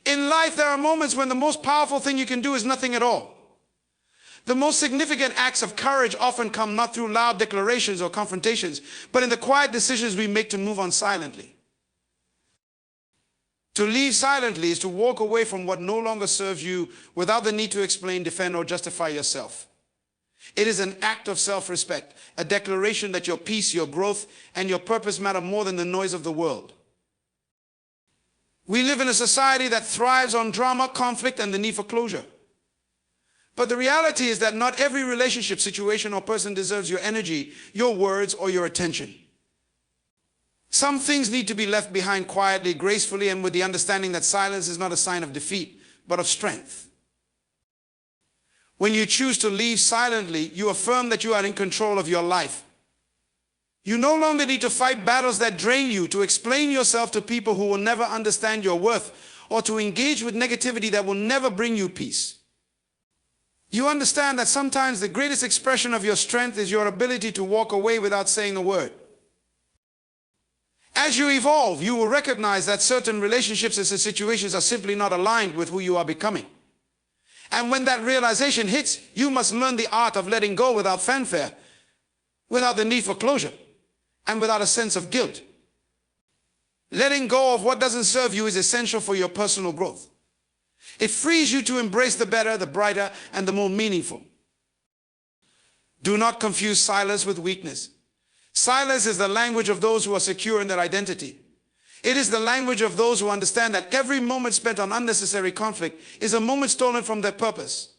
In life, there are moments when the most powerful thing you can do is nothing at all. The most significant acts of courage often come not through loud declarations or confrontations, but in the quiet decisions we make to move on silently. To leave silently is to walk away from what no longer serves you without the need to explain, defend, or justify yourself. It is an act of self-respect, a declaration that your peace, your growth, and your purpose matter more than the noise of the world. We live in a society that thrives on drama, conflict, and the need for closure. But the reality is that not every relationship, situation, or person deserves your energy, your words, or your attention. Some things need to be left behind quietly, gracefully, and with the understanding that silence is not a sign of defeat, but of strength. When you choose to leave silently, you affirm that you are in control of your life. You no longer need to fight battles that drain you, to explain yourself to people who will never understand your worth, or to engage with negativity that will never bring you peace. You understand that sometimes the greatest expression of your strength is your ability to walk away without saying a word. As you evolve, you will recognize that certain relationships and situations are simply not aligned with who you are becoming. And when that realization hits, you must learn the art of letting go without fanfare, without the need for closure, and without a sense of guilt. Letting go of what doesn't serve you is essential for your personal growth. It frees you to embrace the better, the brighter, and the more meaningful. Do not confuse silence with weakness. Silence is the language of those who are secure in their identity. It is the language of those who understand that every moment spent on unnecessary conflict is a moment stolen from their purpose.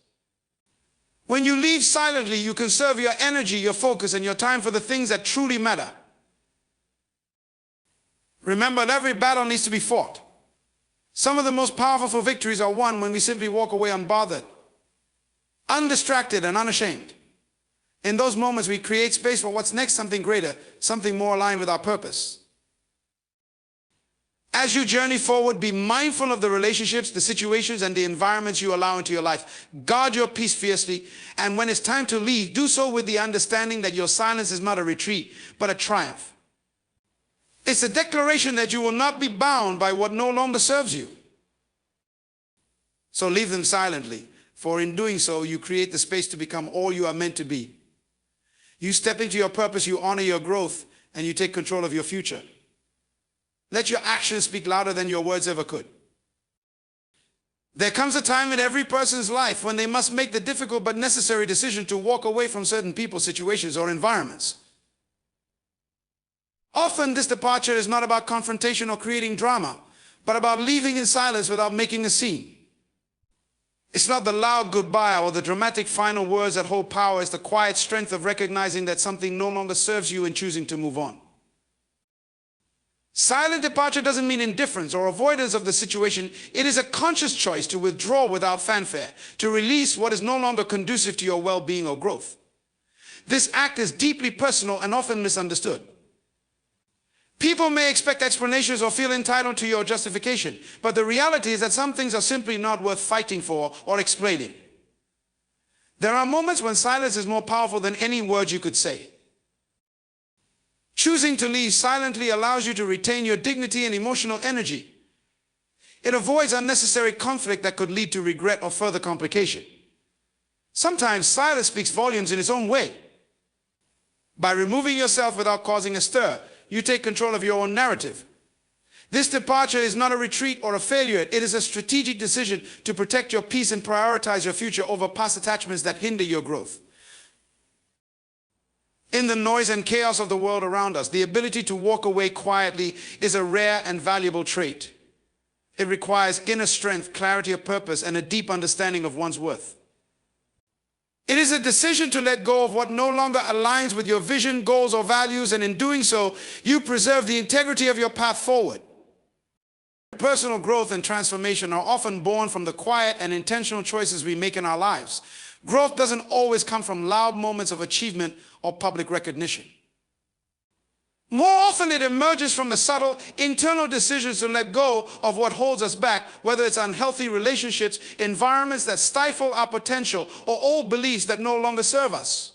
When you leave silently, you conserve your energy, your focus, and your time for the things that truly matter. Remember, every battle needs to be fought. Some of the most powerful victories are won when we simply walk away unbothered, undistracted, and unashamed. In those moments, we create space for what's next, something greater, something more aligned with our purpose. As you journey forward, be mindful of the relationships, the situations, and the environments you allow into your life. Guard your peace fiercely, and when it's time to leave, do so with the understanding that your silence is not a retreat, but a triumph. It's a declaration that you will not be bound by what no longer serves you. So leave them silently, for in doing so, you create the space to become all you are meant to be. You step into your purpose, you honor your growth, and you take control of your future. Let your actions speak louder than your words ever could. There comes a time in every person's life when they must make the difficult but necessary decision to walk away from certain people, situations, or environments. Often this departure is not about confrontation or creating drama, but about leaving in silence without making a scene. It's not the loud goodbye or the dramatic final words that hold power. It's the quiet strength of recognizing that something no longer serves you and choosing to move on. Silent departure doesn't mean indifference or avoidance of the situation. It is a conscious choice to withdraw without fanfare, to release what is no longer conducive to your well-being or growth. This act is deeply personal and often misunderstood. People may expect explanations or feel entitled to your justification, but the reality is that some things are simply not worth fighting for or explaining. There are moments when silence is more powerful than any words you could say. Choosing to leave silently allows you to retain your dignity and emotional energy. It avoids unnecessary conflict that could lead to regret or further complication. Sometimes silence speaks volumes in its own way. By removing yourself without causing a stir, you take control of your own narrative. This departure is not a retreat or a failure. It is a strategic decision to protect your peace and prioritize your future over past attachments that hinder your growth. In the noise and chaos of the world around us, the ability to walk away quietly is a rare and valuable trait. It requires inner strength, clarity of purpose, and a deep understanding of one's worth. It is a decision to let go of what no longer aligns with your vision, goals, or values, and in doing so, you preserve the integrity of your path forward. Personal growth and transformation are often born from the quiet and intentional choices we make in our lives. Growth doesn't always come from loud moments of achievement or public recognition. More often it emerges from the subtle internal decisions to let go of what holds us back, whether it's unhealthy relationships, environments that stifle our potential, or old beliefs that no longer serve us.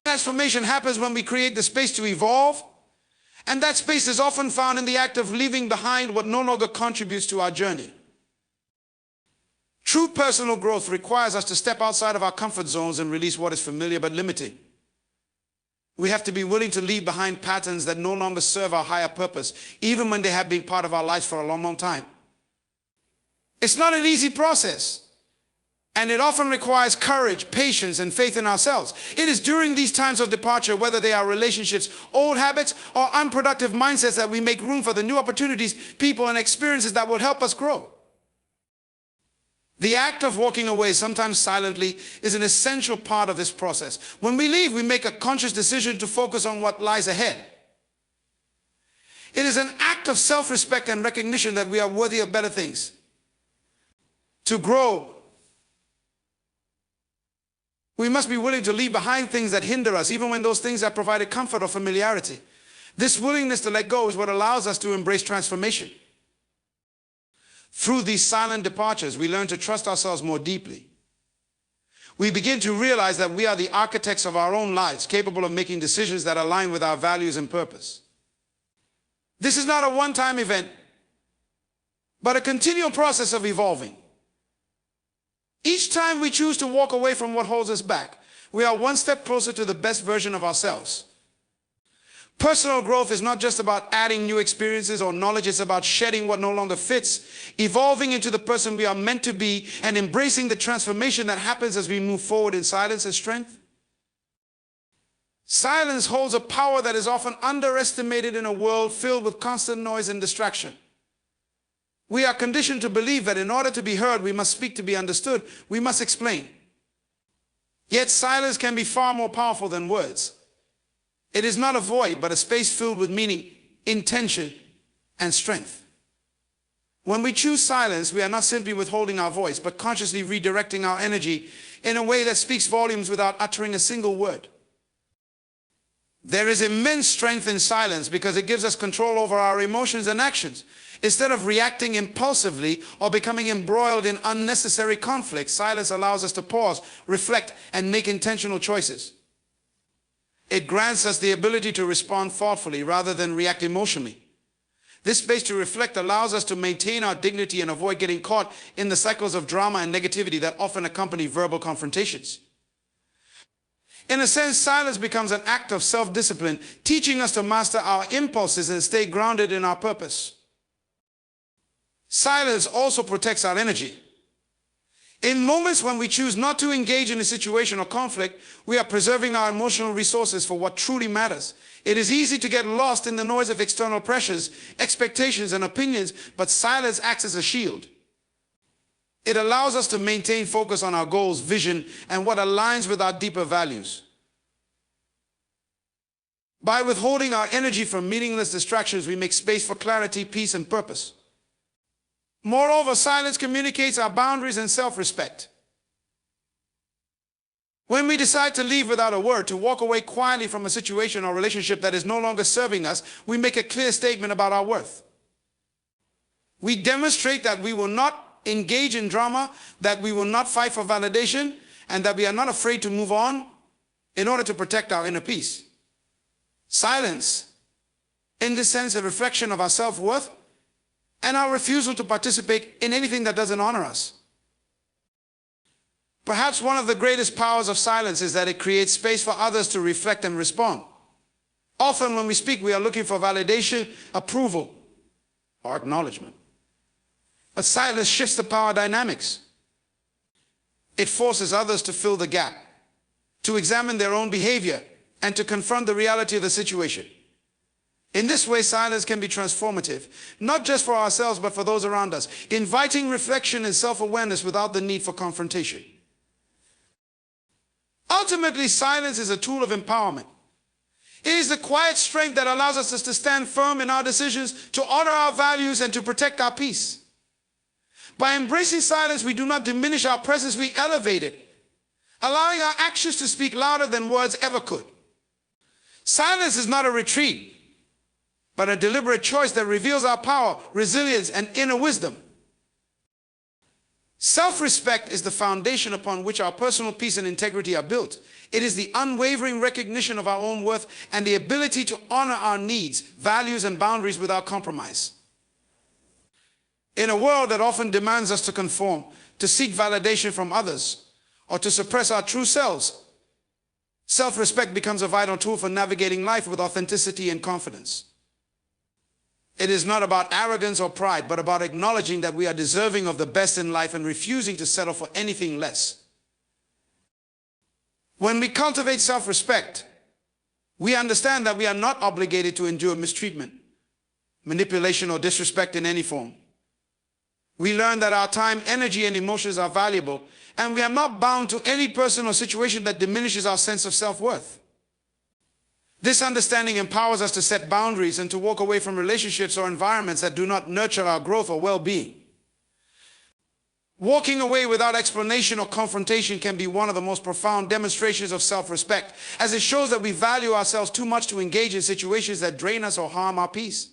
Transformation happens when we create the space to evolve, and that space is often found in the act of leaving behind what no longer contributes to our journey. True personal growth requires us to step outside of our comfort zones and release what is familiar but limiting. We have to be willing to leave behind patterns that no longer serve our higher purpose, even when they have been part of our lives for a long, long time. It's not an easy process, and it often requires courage, patience, and faith in ourselves. It is during these times of departure, whether they are relationships, old habits, or unproductive mindsets, that we make room for the new opportunities, people, and experiences that will help us grow. The act of walking away, sometimes silently, is an essential part of this process. When we leave, we make a conscious decision to focus on what lies ahead. It is an act of self-respect and recognition that we are worthy of better things. To grow, we must be willing to leave behind things that hinder us, even when those things have provided comfort or familiarity. This willingness to let go is what allows us to embrace transformation. Through these silent departures, we learn to trust ourselves more deeply. We begin to realize that we are the architects of our own lives, capable of making decisions that align with our values and purpose. This is not a one-time event, but a continual process of evolving. Each time we choose to walk away from what holds us back, we are one step closer to the best version of ourselves. Personal growth is not just about adding new experiences or knowledge, it's about shedding what no longer fits, evolving into the person we are meant to be, and embracing the transformation that happens as we move forward in silence and strength. Silence holds a power that is often underestimated in a world filled with constant noise and distraction. We are conditioned to believe that in order to be heard, we must speak to be understood, we must explain. Yet silence can be far more powerful than words. It is not a void, but a space filled with meaning, intention, and strength. When we choose silence, we are not simply withholding our voice, but consciously redirecting our energy in a way that speaks volumes without uttering a single word. There is immense strength in silence because it gives us control over our emotions and actions. Instead of reacting impulsively or becoming embroiled in unnecessary conflict, silence allows us to pause, reflect, and make intentional choices. It grants us the ability to respond thoughtfully rather than react emotionally. This space to reflect allows us to maintain our dignity and avoid getting caught in the cycles of drama and negativity that often accompany verbal confrontations. In a sense, silence becomes an act of self-discipline, teaching us to master our impulses and stay grounded in our purpose. Silence also protects our energy. In moments when we choose not to engage in a situation or conflict, we are preserving our emotional resources for what truly matters. It is easy to get lost in the noise of external pressures, expectations, and opinions, but silence acts as a shield. It allows us to maintain focus on our goals, vision, and what aligns with our deeper values. By withholding our energy from meaningless distractions, we make space for clarity, peace, and purpose. Moreover, silence communicates our boundaries and self-respect. When we decide to leave without a word, to walk away quietly from a situation or relationship that is no longer serving us, we make a clear statement about our worth. We demonstrate that we will not engage in drama, that we will not fight for validation, and that we are not afraid to move on in order to protect our inner peace. Silence, in this sense, a reflection of our self-worth and our refusal to participate in anything that doesn't honor us. Perhaps one of the greatest powers of silence is that it creates space for others to reflect and respond. Often when we speak, we are looking for validation, approval, or acknowledgement. But silence shifts the power dynamics. It forces others to fill the gap, to examine their own behavior, and to confront the reality of the situation. In this way, silence can be transformative, not just for ourselves, but for those around us, inviting reflection and self-awareness without the need for confrontation. Ultimately, silence is a tool of empowerment. It is the quiet strength that allows us to stand firm in our decisions, to honor our values, and to protect our peace. By embracing silence, we do not diminish our presence, we elevate it, allowing our actions to speak louder than words ever could. Silence is not a retreat, but a deliberate choice that reveals our power, resilience, and inner wisdom. Self-respect is the foundation upon which our personal peace and integrity are built. It is the unwavering recognition of our own worth and the ability to honor our needs, values, and boundaries without compromise. In a world that often demands us to conform, to seek validation from others, or to suppress our true selves, self-respect becomes a vital tool for navigating life with authenticity and confidence. It is not about arrogance or pride, but about acknowledging that we are deserving of the best in life and refusing to settle for anything less. When we cultivate self-respect, we understand that we are not obligated to endure mistreatment, manipulation, or disrespect in any form. We learn that our time, energy, and emotions are valuable, and we are not bound to any person or situation that diminishes our sense of self-worth. This understanding empowers us to set boundaries and to walk away from relationships or environments that do not nurture our growth or well-being. Walking away without explanation or confrontation can be one of the most profound demonstrations of self-respect, as it shows that we value ourselves too much to engage in situations that drain us or harm our peace.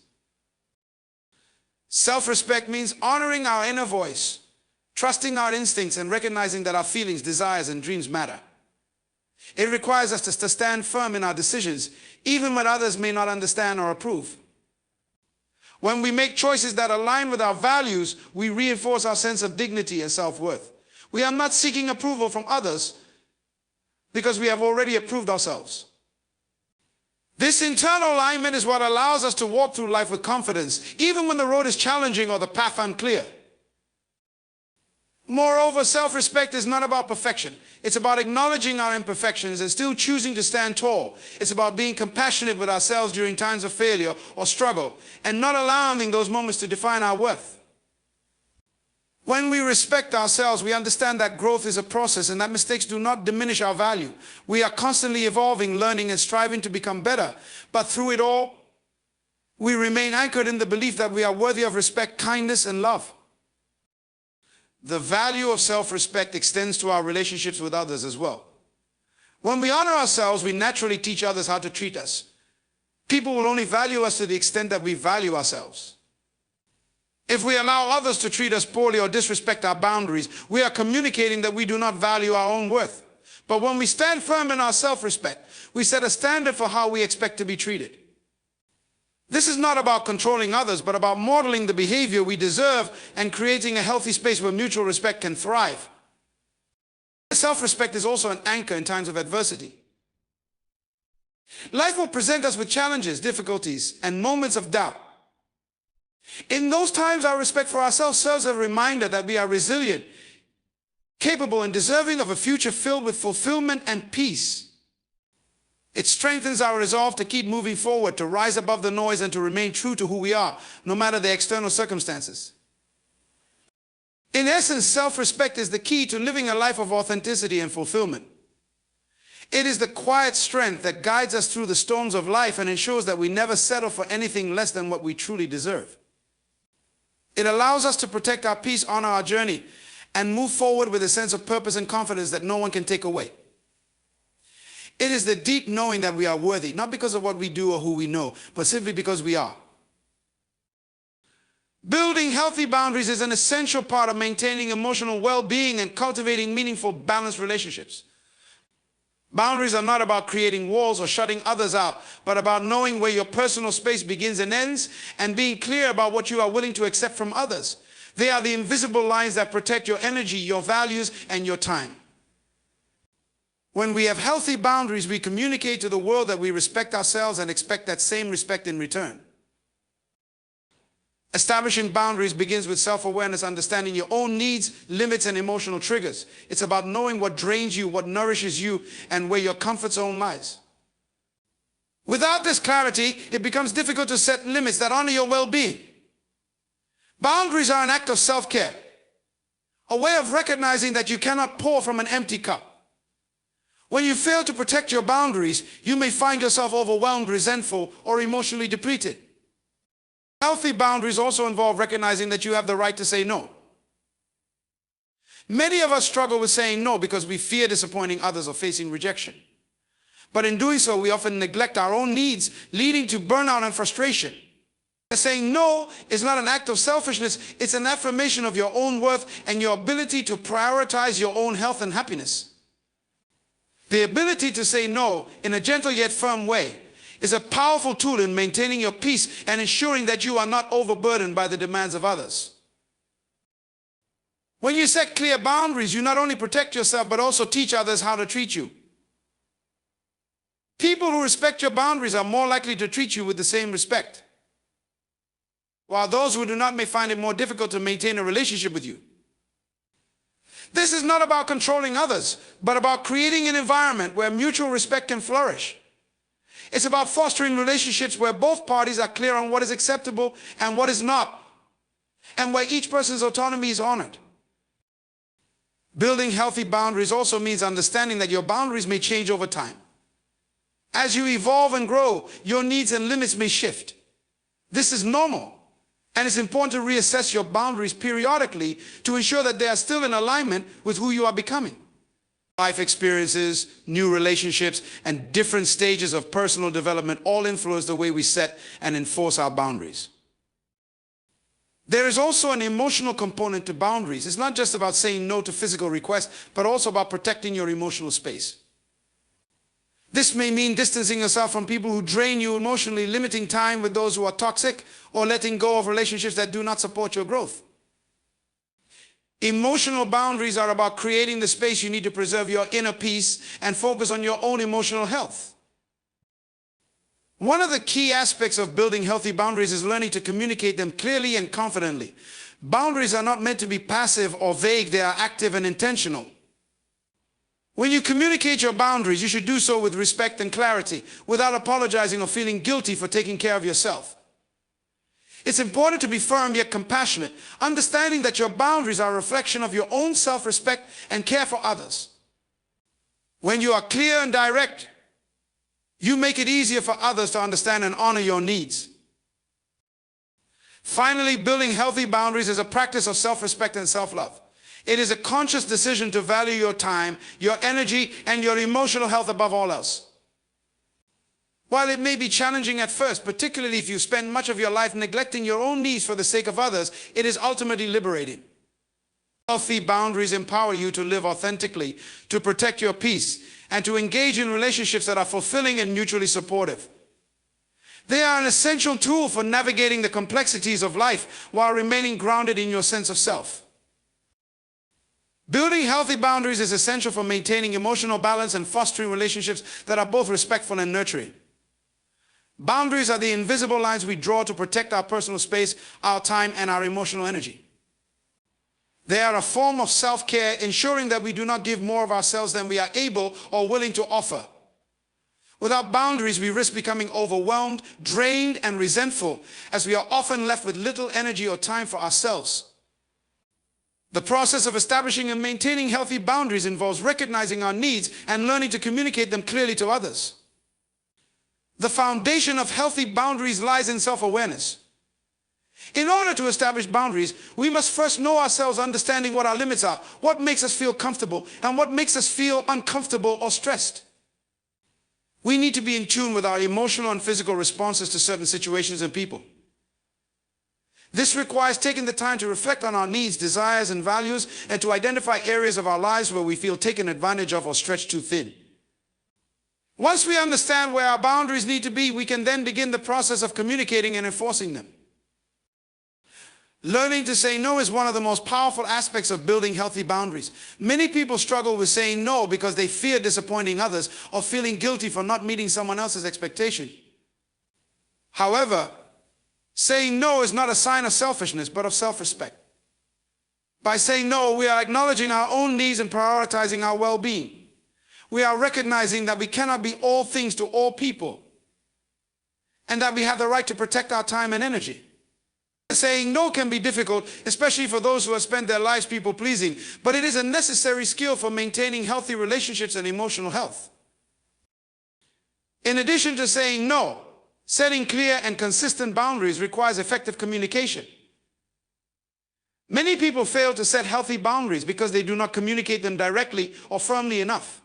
Self-respect means honoring our inner voice, trusting our instincts, and recognizing that our feelings, desires, and dreams matter. It requires us to stand firm in our decisions, even when others may not understand or approve. When we make choices that align with our values, we reinforce our sense of dignity and self-worth. We are not seeking approval from others because we have already approved ourselves. This internal alignment is what allows us to walk through life with confidence, even when the road is challenging or the path unclear. Moreover, self-respect is not about perfection. It's about acknowledging our imperfections and still choosing to stand tall. It's about being compassionate with ourselves during times of failure or struggle and not allowing those moments to define our worth. When we respect ourselves, we understand that growth is a process and that mistakes do not diminish our value. We are constantly evolving, learning, and striving to become better. But through it all, we remain anchored in the belief that we are worthy of respect, kindness, and love. The value of self-respect extends to our relationships with others as well. When we honor ourselves, we naturally teach others how to treat us. People will only value us to the extent that we value ourselves. If we allow others to treat us poorly or disrespect our boundaries, we are communicating that we do not value our own worth. But when we stand firm in our self-respect, we set a standard for how we expect to be treated. This is not about controlling others, but about modeling the behavior we deserve and creating a healthy space where mutual respect can thrive. Self-respect is also an anchor in times of adversity. Life will present us with challenges, difficulties, and moments of doubt. In those times, our respect for ourselves serves as a reminder that we are resilient, capable, and deserving of a future filled with fulfillment and peace. It strengthens our resolve to keep moving forward, to rise above the noise, and to remain true to who we are, no matter the external circumstances. In essence, self-respect is the key to living a life of authenticity and fulfillment. It is the quiet strength that guides us through the storms of life and ensures that we never settle for anything less than what we truly deserve. It allows us to protect our peace on our journey and move forward with a sense of purpose and confidence that no one can take away. It is the deep knowing that we are worthy, not because of what we do or who we know, but simply because we are. Building healthy boundaries is an essential part of maintaining emotional well-being and cultivating meaningful, balanced relationships. Boundaries are not about creating walls or shutting others out, but about knowing where your personal space begins and ends and being clear about what you are willing to accept from others. They are the invisible lines that protect your energy, your values, and your time. When we have healthy boundaries, we communicate to the world that we respect ourselves and expect that same respect in return. Establishing boundaries begins with self-awareness, understanding your own needs, limits, and emotional triggers. It's about knowing what drains you, what nourishes you, and where your comfort zone lies. Without this clarity, it becomes difficult to set limits that honor your well-being. Boundaries are an act of self-care, a way of recognizing that you cannot pour from an empty cup. When you fail to protect your boundaries, you may find yourself overwhelmed, resentful, or emotionally depleted. Healthy boundaries also involve recognizing that you have the right to say no. Many of us struggle with saying no because we fear disappointing others or facing rejection. But in doing so, we often neglect our own needs, leading to burnout and frustration. Saying no is not an act of selfishness, it's an affirmation of your own worth and your ability to prioritize your own health and happiness. The ability to say no in a gentle yet firm way is a powerful tool in maintaining your peace and ensuring that you are not overburdened by the demands of others. When you set clear boundaries, you not only protect yourself, but also teach others how to treat you. People who respect your boundaries are more likely to treat you with the same respect, while those who do not may find it more difficult to maintain a relationship with you. This is not about controlling others, but about creating an environment where mutual respect can flourish. It's about fostering relationships where both parties are clear on what is acceptable and what is not, and where each person's autonomy is honored. Building healthy boundaries also means understanding that your boundaries may change over time. As you evolve and grow, your needs and limits may shift. This is normal, and it's important to reassess your boundaries periodically to ensure that they are still in alignment with who you are becoming. Life experiences, new relationships, and different stages of personal development all influence the way we set and enforce our boundaries. There is also an emotional component to boundaries. It's not just about saying no to physical requests, but also about protecting your emotional space. This may mean distancing yourself from people who drain you emotionally, limiting time with those who are toxic, or letting go of relationships that do not support your growth. Emotional boundaries are about creating the space you need to preserve your inner peace and focus on your own emotional health. One of the key aspects of building healthy boundaries is learning to communicate them clearly and confidently. Boundaries are not meant to be passive or vague, they are active and intentional. When you communicate your boundaries, you should do so with respect and clarity, without apologizing or feeling guilty for taking care of yourself. It's important to be firm yet compassionate, understanding that your boundaries are a reflection of your own self-respect and care for others. When you are clear and direct, you make it easier for others to understand and honor your needs. Finally, building healthy boundaries is a practice of self-respect and self-love. It is a conscious decision to value your time, your energy, and your emotional health above all else. While it may be challenging at first, particularly if you spend much of your life neglecting your own needs for the sake of others, it is ultimately liberating. Healthy boundaries empower you to live authentically, to protect your peace, and to engage in relationships that are fulfilling and mutually supportive. They are an essential tool for navigating the complexities of life while remaining grounded in your sense of self. Building healthy boundaries is essential for maintaining emotional balance and fostering relationships that are both respectful and nurturing. Boundaries are the invisible lines we draw to protect our personal space, our time, and our emotional energy. They are a form of self-care, ensuring that we do not give more of ourselves than we are able or willing to offer. Without boundaries, we risk becoming overwhelmed, drained, and resentful, as we are often left with little energy or time for ourselves. The process of establishing and maintaining healthy boundaries involves recognizing our needs and learning to communicate them clearly to others. The foundation of healthy boundaries lies in self-awareness. In order to establish boundaries, we must first know ourselves, understanding what our limits are, what makes us feel comfortable, and what makes us feel uncomfortable or stressed. We need to be in tune with our emotional and physical responses to certain situations and people. This requires taking the time to reflect on our needs, desires, and values, and to identify areas of our lives where we feel taken advantage of or stretched too thin. Once we understand where our boundaries need to be, we can then begin the process of communicating and enforcing them. Learning to say no is one of the most powerful aspects of building healthy boundaries. Many people struggle with saying no because they fear disappointing others or feeling guilty for not meeting someone else's expectation. However, saying no is not a sign of selfishness, but of self-respect. By saying no, we are acknowledging our own needs and prioritizing our well-being. We are recognizing that we cannot be all things to all people, and that we have the right to protect our time and energy. Saying no can be difficult, especially for those who have spent their lives people-pleasing, but it is a necessary skill for maintaining healthy relationships and emotional health. In addition to saying no, setting clear and consistent boundaries requires effective communication. Many people fail to set healthy boundaries because they do not communicate them directly or firmly enough.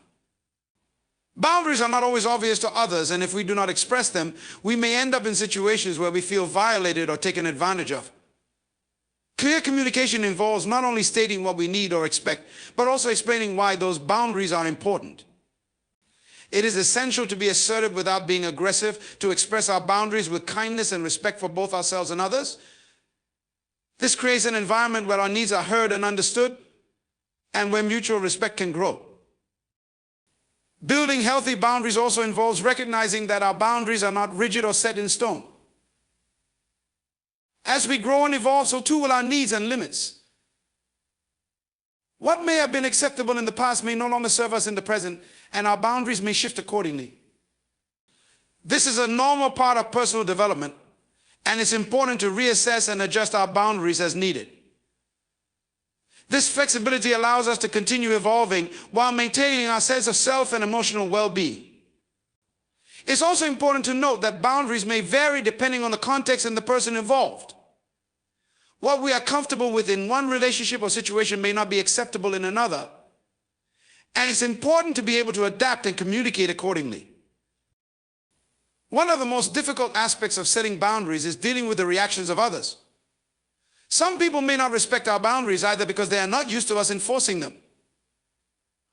Boundaries are not always obvious to others, and if we do not express them, we may end up in situations where we feel violated or taken advantage of. Clear communication involves not only stating what we need or expect, but also explaining why those boundaries are important. It is essential to be assertive without being aggressive, to express our boundaries with kindness and respect for both ourselves and others. This creates an environment where our needs are heard and understood, and where mutual respect can grow. Building healthy boundaries also involves recognizing that our boundaries are not rigid or set in stone. As we grow and evolve, so too will our needs and limits. What may have been acceptable in the past may no longer serve us in the present, and our boundaries may shift accordingly. This is a normal part of personal development, and it's important to reassess and adjust our boundaries as needed. This flexibility allows us to continue evolving while maintaining our sense of self and emotional well-being. It's also important to note that boundaries may vary depending on the context and the person involved. What we are comfortable with in one relationship or situation may not be acceptable in another, and it's important to be able to adapt and communicate accordingly. One of the most difficult aspects of setting boundaries is dealing with the reactions of others. Some people may not respect our boundaries either because they are not used to us enforcing them,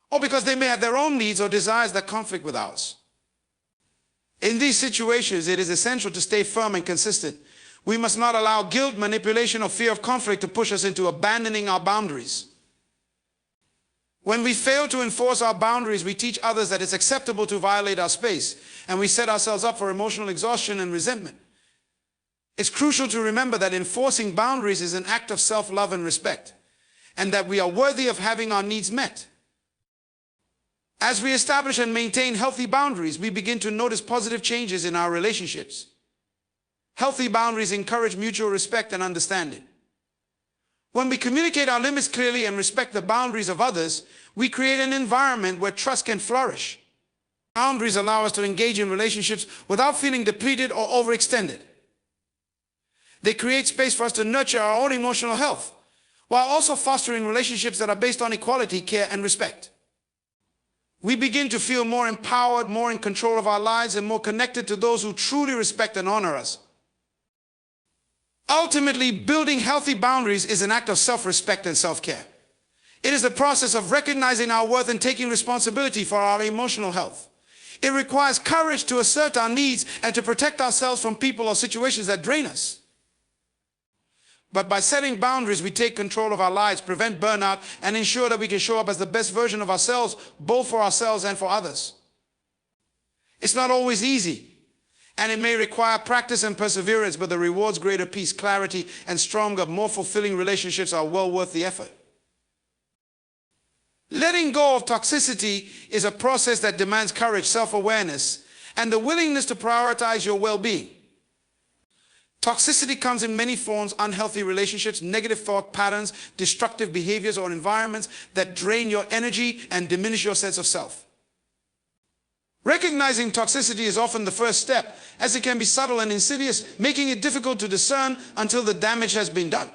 or because they may have their own needs or desires that conflict with ours. In these situations, it is essential to stay firm and consistent. We must not allow guilt, manipulation, or fear of conflict to push us into abandoning our boundaries. When we fail to enforce our boundaries, we teach others that it's acceptable to violate our space, and we set ourselves up for emotional exhaustion and resentment. It's crucial to remember that enforcing boundaries is an act of self-love and respect, and that we are worthy of having our needs met. As we establish and maintain healthy boundaries, we begin to notice positive changes in our relationships. Healthy boundaries encourage mutual respect and understanding. When we communicate our limits clearly and respect the boundaries of others, we create an environment where trust can flourish. Boundaries allow us to engage in relationships without feeling depleted or overextended. They create space for us to nurture our own emotional health, while also fostering relationships that are based on equality, care, and respect. We begin to feel more empowered, more in control of our lives, and more connected to those who truly respect and honor us. Ultimately, building healthy boundaries is an act of self-respect and self-care. It is the process of recognizing our worth and taking responsibility for our emotional health. It requires courage to assert our needs and to protect ourselves from people or situations that drain us. But by setting boundaries, we take control of our lives, prevent burnout, and ensure that we can show up as the best version of ourselves, both for ourselves and for others. It's not always easy, and it may require practice and perseverance, but the rewards, greater peace, clarity, and stronger, more fulfilling relationships are well worth the effort. Letting go of toxicity is a process that demands courage, self-awareness, and the willingness to prioritize your well-being. Toxicity comes in many forms: unhealthy relationships, negative thought patterns, destructive behaviors, or environments that drain your energy and diminish your sense of self. Recognizing toxicity is often the first step, as it can be subtle and insidious, making it difficult to discern until the damage has been done.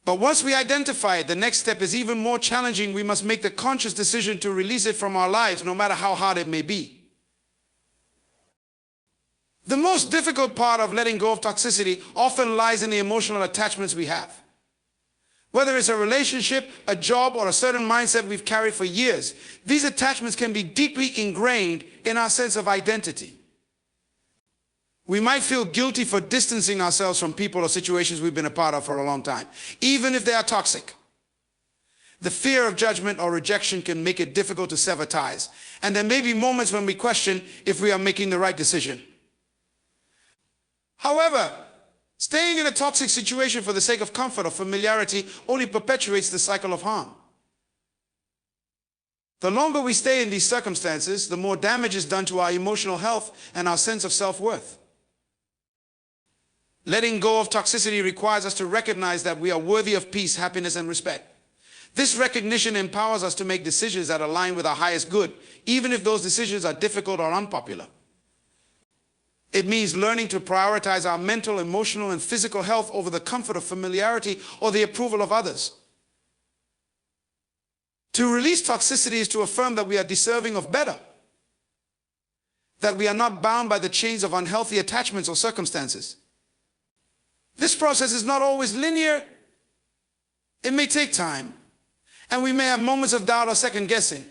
But once we identify it, the next step is even more challenging. We must make the conscious decision to release it from our lives, no matter how hard it may be. The most difficult part of letting go of toxicity often lies in the emotional attachments we have. Whether it's a relationship, a job, or a certain mindset we've carried for years, these attachments can be deeply ingrained in our sense of identity. We might feel guilty for distancing ourselves from people or situations we've been a part of for a long time, even if they are toxic. The fear of judgment or rejection can make it difficult to sever ties, and there may be moments when we question if we are making the right decision. However, staying in a toxic situation for the sake of comfort or familiarity only perpetuates the cycle of harm. The longer we stay in these circumstances, the more damage is done to our emotional health and our sense of self-worth. Letting go of toxicity requires us to recognize that we are worthy of peace, happiness, and respect. This recognition empowers us to make decisions that align with our highest good, even if those decisions are difficult or unpopular. It means learning to prioritize our mental, emotional, and physical health over the comfort of familiarity or the approval of others. To release toxicity is to affirm that we are deserving of better, that we are not bound by the chains of unhealthy attachments or circumstances. This process is not always linear. It may take time, and we may have moments of doubt or second guessing.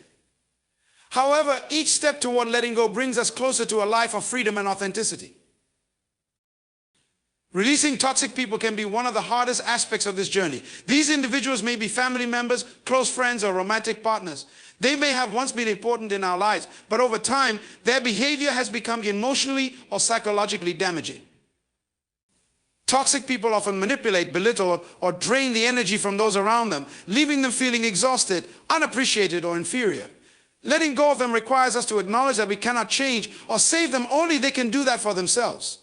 However, each step toward letting go brings us closer to a life of freedom and authenticity. Releasing toxic people can be one of the hardest aspects of this journey. These individuals may be family members, close friends, or romantic partners. They may have once been important in our lives, but over time, their behavior has become emotionally or psychologically damaging. Toxic people often manipulate, belittle, or drain the energy from those around them, leaving them feeling exhausted, unappreciated, or inferior. Letting go of them requires us to acknowledge that we cannot change or save them, only they can do that for themselves.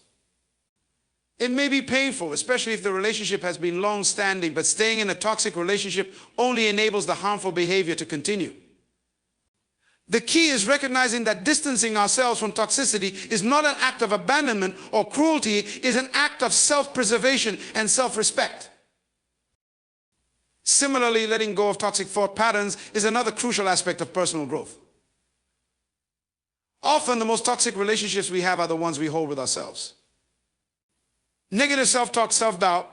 It may be painful, especially if the relationship has been long-standing, but staying in a toxic relationship only enables the harmful behavior to continue. The key is recognizing that distancing ourselves from toxicity is not an act of abandonment or cruelty, it is an act of self-preservation and self-respect. Similarly, letting go of toxic thought patterns is another crucial aspect of personal growth. Often, the most toxic relationships we have are the ones we hold with ourselves. Negative self-talk, self-doubt,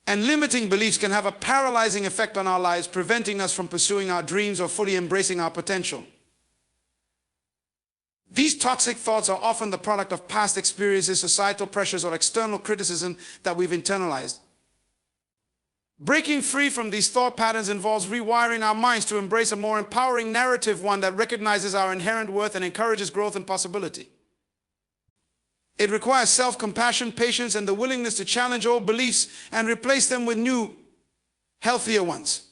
and limiting beliefs can have a paralyzing effect on our lives, preventing us from pursuing our dreams or fully embracing our potential. These toxic thoughts are often the product of past experiences, societal pressures, or external criticism that we've internalized. Breaking free from these thought patterns involves rewiring our minds to embrace a more empowering narrative, one that recognizes our inherent worth and encourages growth and possibility. It requires self-compassion, patience, and the willingness to challenge old beliefs and replace them with new, healthier ones.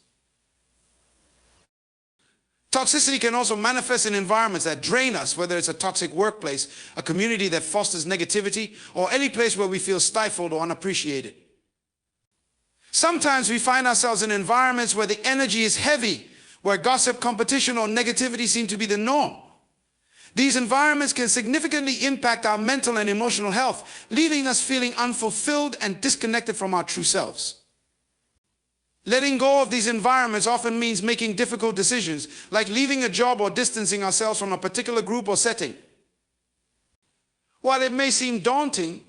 Toxicity can also manifest in environments that drain us, whether it's a toxic workplace, a community that fosters negativity, or any place where we feel stifled or unappreciated. Sometimes we find ourselves in environments where the energy is heavy, where gossip, competition, or negativity seem to be the norm. These environments can significantly impact our mental and emotional health, leaving us feeling unfulfilled and disconnected from our true selves. Letting go of these environments often means making difficult decisions, like leaving a job or distancing ourselves from a particular group or setting. While it may seem daunting,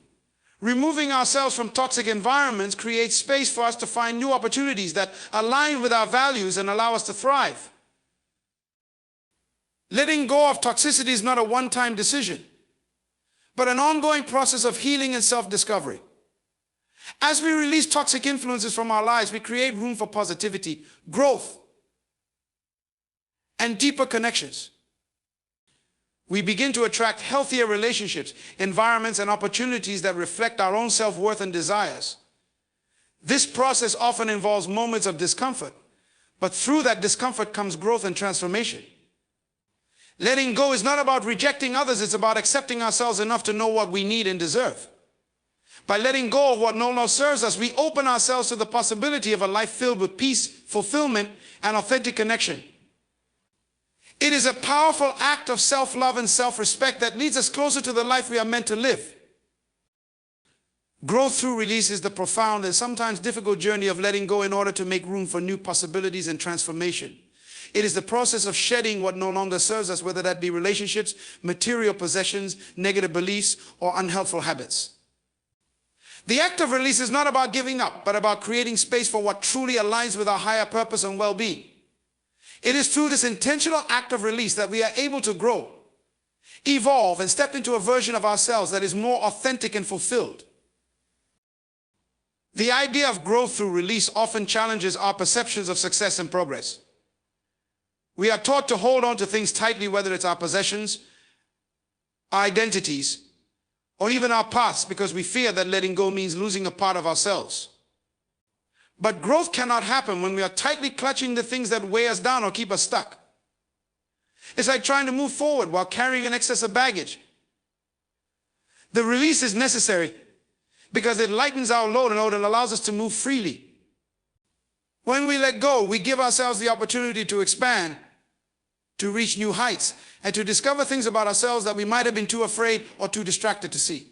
removing ourselves from toxic environments creates space for us to find new opportunities that align with our values and allow us to thrive. Letting go of toxicity is not a one-time decision, but an ongoing process of healing and self-discovery. As we release toxic influences from our lives, we create room for positivity, growth, and deeper connections. We begin to attract healthier relationships, environments, and opportunities that reflect our own self-worth and desires. This process often involves moments of discomfort, but through that discomfort comes growth and transformation. Letting go is not about rejecting others, it's about accepting ourselves enough to know what we need and deserve. By letting go of what no longer serves us, we open ourselves to the possibility of a life filled with peace, fulfillment, and authentic connection. It is a powerful act of self-love and self-respect that leads us closer to the life we are meant to live. Growth through release is the profound and sometimes difficult journey of letting go in order to make room for new possibilities and transformation. It is the process of shedding what no longer serves us, whether that be relationships, material possessions, negative beliefs, or unhelpful habits. The act of release is not about giving up, but about creating space for what truly aligns with our higher purpose and well-being. It is through this intentional act of release that we are able to grow, evolve, and step into a version of ourselves that is more authentic and fulfilled. The idea of growth through release often challenges our perceptions of success and progress. We are taught to hold on to things tightly, whether it's our possessions, our identities, or even our past, because we fear that letting go means losing a part of ourselves. But growth cannot happen when we are tightly clutching the things that weigh us down or keep us stuck. It's like trying to move forward while carrying an excess of baggage. The release is necessary because it lightens our load and it allows us to move freely. When we let go, we give ourselves the opportunity to expand, to reach new heights, and to discover things about ourselves that we might have been too afraid or too distracted to see.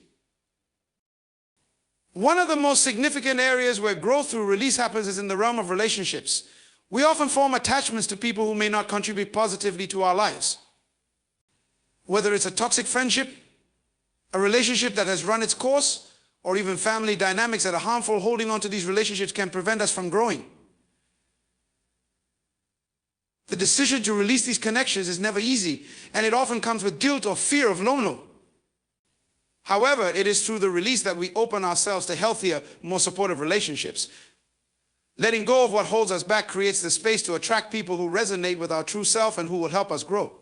One of the most significant areas where growth through release happens is in the realm of relationships. We often form attachments to people who may not contribute positively to our lives. Whether it's a toxic friendship, a relationship that has run its course, or even family dynamics that are harmful, holding on to these relationships can prevent us from growing. The decision to release these connections is never easy, and it often comes with guilt or fear of no-no. However, it is through the release that we open ourselves to healthier, more supportive relationships. Letting go of what holds us back creates the space to attract people who resonate with our true self and who will help us grow.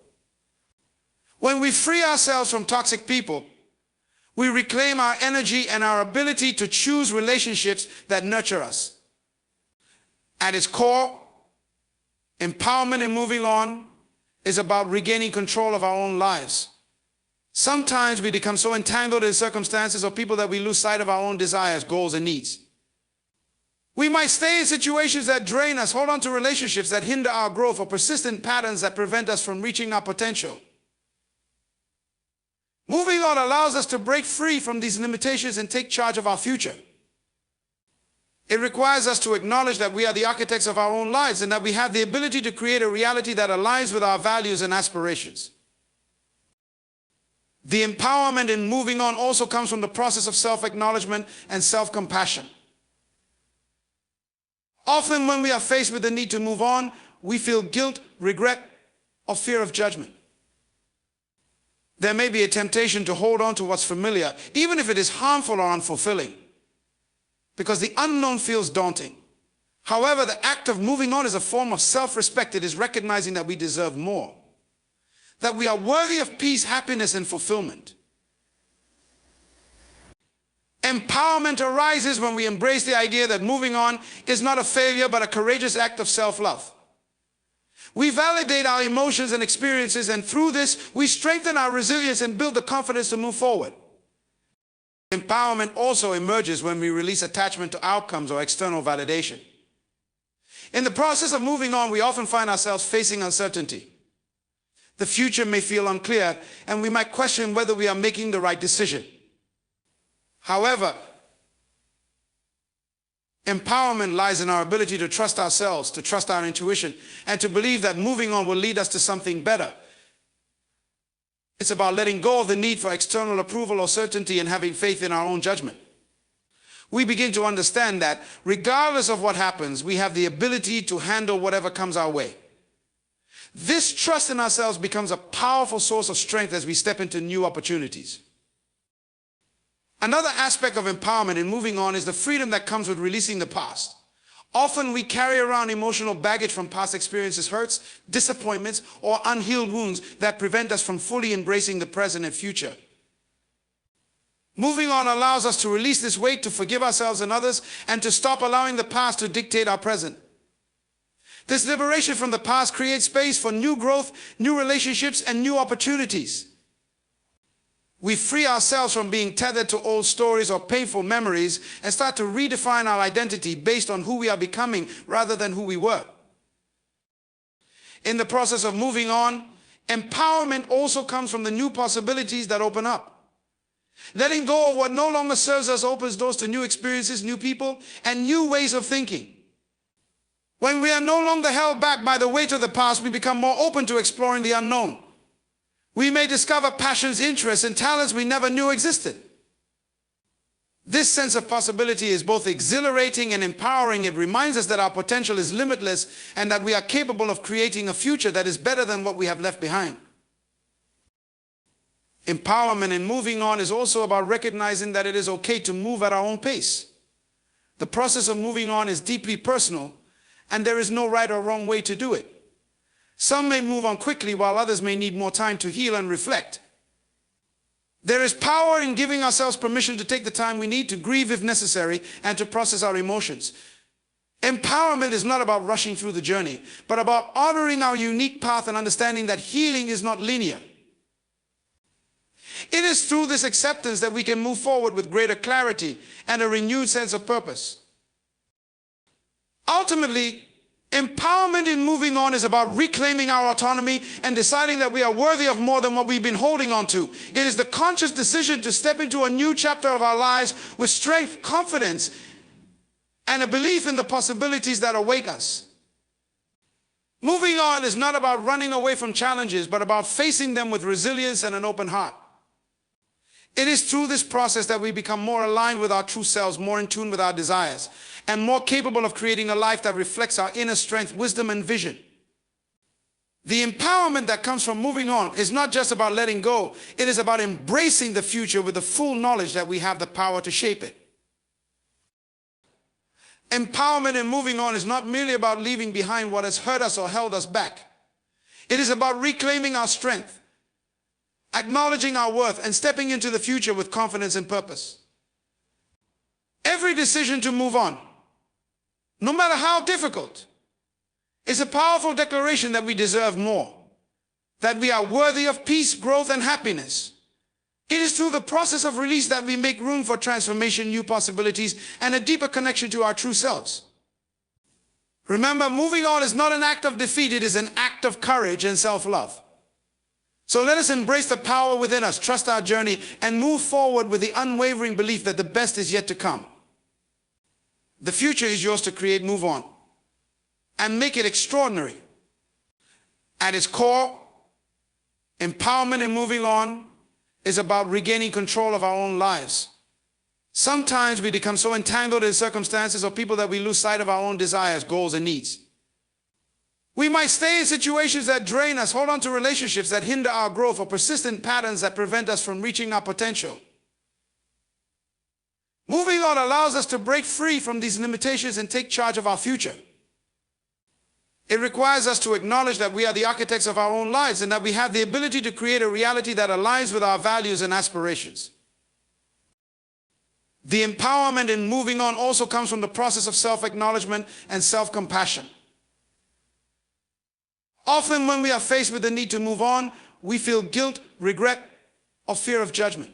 When we free ourselves from toxic people, we reclaim our energy and our ability to choose relationships that nurture us. At its core, empowerment and moving on is about regaining control of our own lives. Sometimes we become so entangled in circumstances or people that we lose sight of our own desires, goals, and needs. We might stay in situations that drain us, hold on to relationships that hinder our growth, or persistent patterns that prevent us from reaching our potential. Moving on allows us to break free from these limitations and take charge of our future. It requires us to acknowledge that we are the architects of our own lives and that we have the ability to create a reality that aligns with our values and aspirations. The empowerment in moving on also comes from the process of self-acknowledgement and self-compassion. Often when we are faced with the need to move on, we feel guilt, regret, or fear of judgment. There may be a temptation to hold on to what's familiar, even if it is harmful or unfulfilling, because the unknown feels daunting. However, the act of moving on is a form of self-respect. It is recognizing that we deserve more, that we are worthy of peace, happiness, and fulfillment. Empowerment arises when we embrace the idea that moving on is not a failure but a courageous act of self-love. We validate our emotions and experiences, and through this, we strengthen our resilience and build the confidence to move forward. Empowerment also emerges when we release attachment to outcomes or external validation. In the process of moving on, we often find ourselves facing uncertainty. The future may feel unclear, and we might question whether we are making the right decision. However, empowerment lies in our ability to trust ourselves, to trust our intuition, and to believe that moving on will lead us to something better. It's about letting go of the need for external approval or certainty and having faith in our own judgment. We begin to understand that regardless of what happens, we have the ability to handle whatever comes our way. This trust in ourselves becomes a powerful source of strength as we step into new opportunities. Another aspect of empowerment in moving on is the freedom that comes with releasing the past. Often we carry around emotional baggage from past experiences, hurts, disappointments, or unhealed wounds that prevent us from fully embracing the present and future. Moving on allows us to release this weight, to forgive ourselves and others, and to stop allowing the past to dictate our present. This liberation from the past creates space for new growth, new relationships, and new opportunities. We free ourselves from being tethered to old stories or painful memories and start to redefine our identity based on who we are becoming rather than who we were. In the process of moving on, empowerment also comes from the new possibilities that open up. Letting go of what no longer serves us opens doors to new experiences, new people, and new ways of thinking. When we are no longer held back by the weight of the past, we become more open to exploring the unknown. We may discover passions, interests, and talents we never knew existed. This sense of possibility is both exhilarating and empowering. It reminds us that our potential is limitless and that we are capable of creating a future that is better than what we have left behind. Empowerment in moving on is also about recognizing that it is okay to move at our own pace. The process of moving on is deeply personal, and there is no right or wrong way to do it. Some may move on quickly, while others may need more time to heal and reflect. There is power in giving ourselves permission to take the time we need to grieve if necessary and to process our emotions. Empowerment is not about rushing through the journey, but about honoring our unique path and understanding that healing is not linear. It is through this acceptance that we can move forward with greater clarity and a renewed sense of purpose. Ultimately, empowerment in moving on is about reclaiming our autonomy and deciding that we are worthy of more than what we've been holding on to. It is the conscious decision to step into a new chapter of our lives with strength, confidence, and a belief in the possibilities that await us. Moving on is not about running away from challenges, but about facing them with resilience and an open heart. It is through this process that we become more aligned with our true selves, more in tune with our desires, and more capable of creating a life that reflects our inner strength, wisdom, and vision. The empowerment that comes from moving on is not just about letting go. It is about embracing the future with the full knowledge that we have the power to shape it. Empowerment in moving on is not merely about leaving behind what has hurt us or held us back. It is about reclaiming our strength, acknowledging our worth, and stepping into the future with confidence and purpose. Every decision to move on, no matter how difficult, is a powerful declaration that we deserve more, that we are worthy of peace, growth, and happiness. It is through the process of release that we make room for transformation, new possibilities, and a deeper connection to our true selves. Remember, moving on is not an act of defeat, it is an act of courage and self-love. So let us embrace the power within us, trust our journey, and move forward with the unwavering belief that the best is yet to come. The future is yours to create. Move on and make it extraordinary. At its core, empowerment in moving on is about regaining control of our own lives. Sometimes we become so entangled in circumstances or people that we lose sight of our own desires, goals, and needs. We might stay in situations that drain us, hold on to relationships that hinder our growth, or persistent patterns that prevent us from reaching our potential. Moving on allows us to break free from these limitations and take charge of our future. It requires us to acknowledge that we are the architects of our own lives and that we have the ability to create a reality that aligns with our values and aspirations. The empowerment in moving on also comes from the process of self-acknowledgement and self-compassion. Often when we are faced with the need to move on, we feel guilt, regret, or fear of judgment.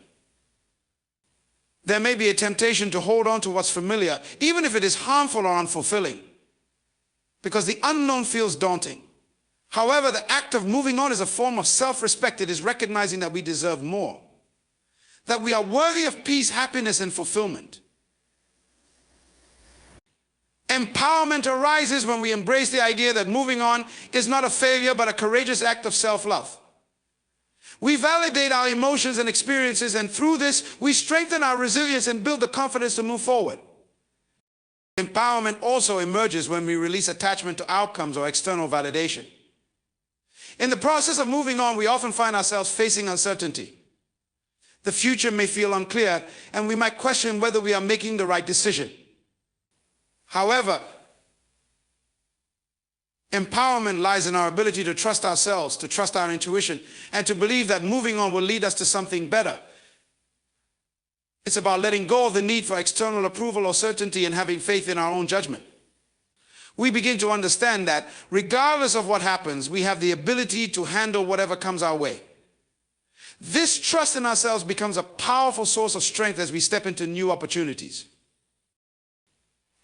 There may be a temptation to hold on to what's familiar, even if it is harmful or unfulfilling, because the unknown feels daunting. However, the act of moving on is a form of self-respect. It is recognizing that we deserve more, that we are worthy of peace, happiness, and fulfillment. Empowerment arises when we embrace the idea that moving on is not a failure, but a courageous act of self-love. We validate our emotions and experiences, and through this, we strengthen our resilience and build the confidence to move forward. Empowerment also emerges when we release attachment to outcomes or external validation. In the process of moving on, we often find ourselves facing uncertainty. The future may feel unclear, and we might question whether we are making the right decision. However, empowerment lies in our ability to trust ourselves, to trust our intuition, and to believe that moving on will lead us to something better. It's about letting go of the need for external approval or certainty and having faith in our own judgment. We begin to understand that regardless of what happens, we have the ability to handle whatever comes our way. This trust in ourselves becomes a powerful source of strength as we step into new opportunities.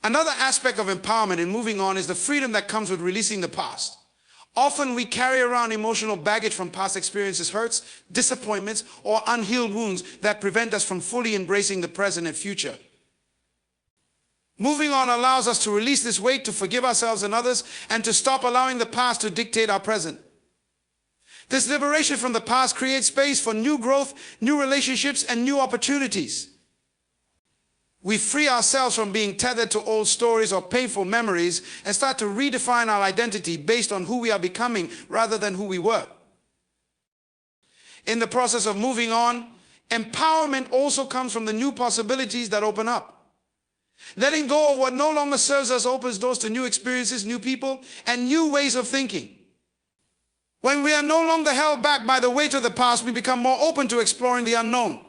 Another aspect of empowerment in moving on is the freedom that comes with releasing the past. Often we carry around emotional baggage from past experiences, hurts, disappointments, or unhealed wounds that prevent us from fully embracing the present and future. Moving on allows us to release this weight, to forgive ourselves and others, and to stop allowing the past to dictate our present. This liberation from the past creates space for new growth, new relationships, and new opportunities. We free ourselves from being tethered to old stories or painful memories and start to redefine our identity based on who we are becoming rather than who we were. In the process of moving on, empowerment also comes from the new possibilities that open up. Letting go of what no longer serves us opens doors to new experiences, new people, and new ways of thinking. When we are no longer held back by the weight of the past, we become more open to exploring the unknown.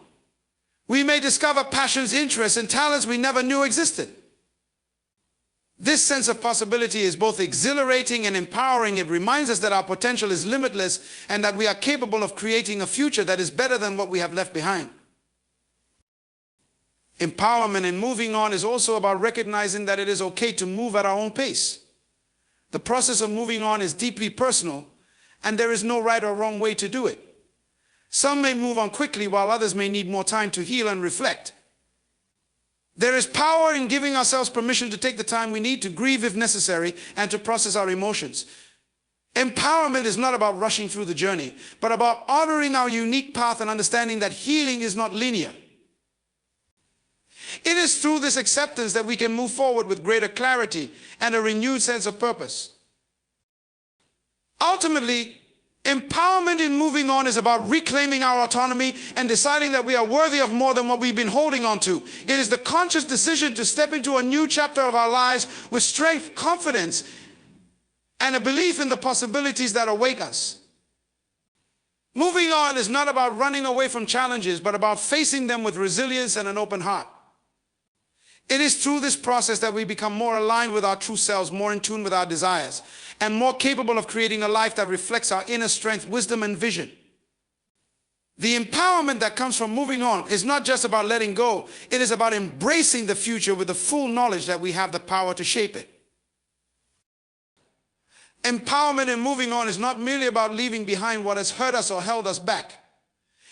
We may discover passions, interests, and talents we never knew existed. This sense of possibility is both exhilarating and empowering. It reminds us that our potential is limitless and that we are capable of creating a future that is better than what we have left behind. Empowerment in moving on is also about recognizing that it is okay to move at our own pace. The process of moving on is deeply personal, and there is no right or wrong way to do it. Some may move on quickly, while others may need more time to heal and reflect. There is power in giving ourselves permission to take the time we need to grieve if necessary and to process our emotions. Empowerment is not about rushing through the journey, but about honoring our unique path and understanding that healing is not linear. It is through this acceptance that we can move forward with greater clarity and a renewed sense of purpose. Ultimately, empowerment in moving on is about reclaiming our autonomy and deciding that we are worthy of more than what we've been holding on to. It is the conscious decision to step into a new chapter of our lives with strength, confidence, and a belief in the possibilities that await us. Moving on is not about running away from challenges, but about facing them with resilience and an open heart. It is through this process that we become more aligned with our true selves, more in tune with our desires, and more capable of creating a life that reflects our inner strength, wisdom, and vision. The empowerment that comes from moving on is not just about letting go. It is about embracing the future with the full knowledge that we have the power to shape it. Empowerment in moving on is not merely about leaving behind what has hurt us or held us back.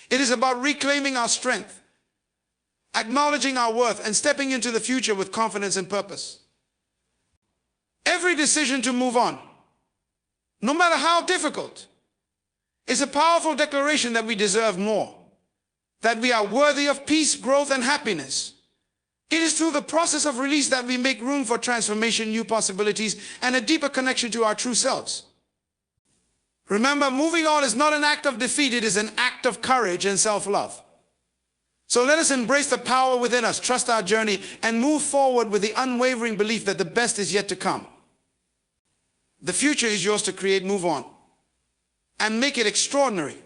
It is about reclaiming our strength, acknowledging our worth, and stepping into the future with confidence and purpose. Every decision to move on, no matter how difficult, is a powerful declaration that we deserve more, that we are worthy of peace, growth, and happiness. It is through the process of release that we make room for transformation, new possibilities, and a deeper connection to our true selves. Remember, moving on is not an act of defeat, it is an act of courage and self-love. So let us embrace the power within us, trust our journey, and move forward with the unwavering belief that the best is yet to come. The future is yours to create. Move on and make it extraordinary.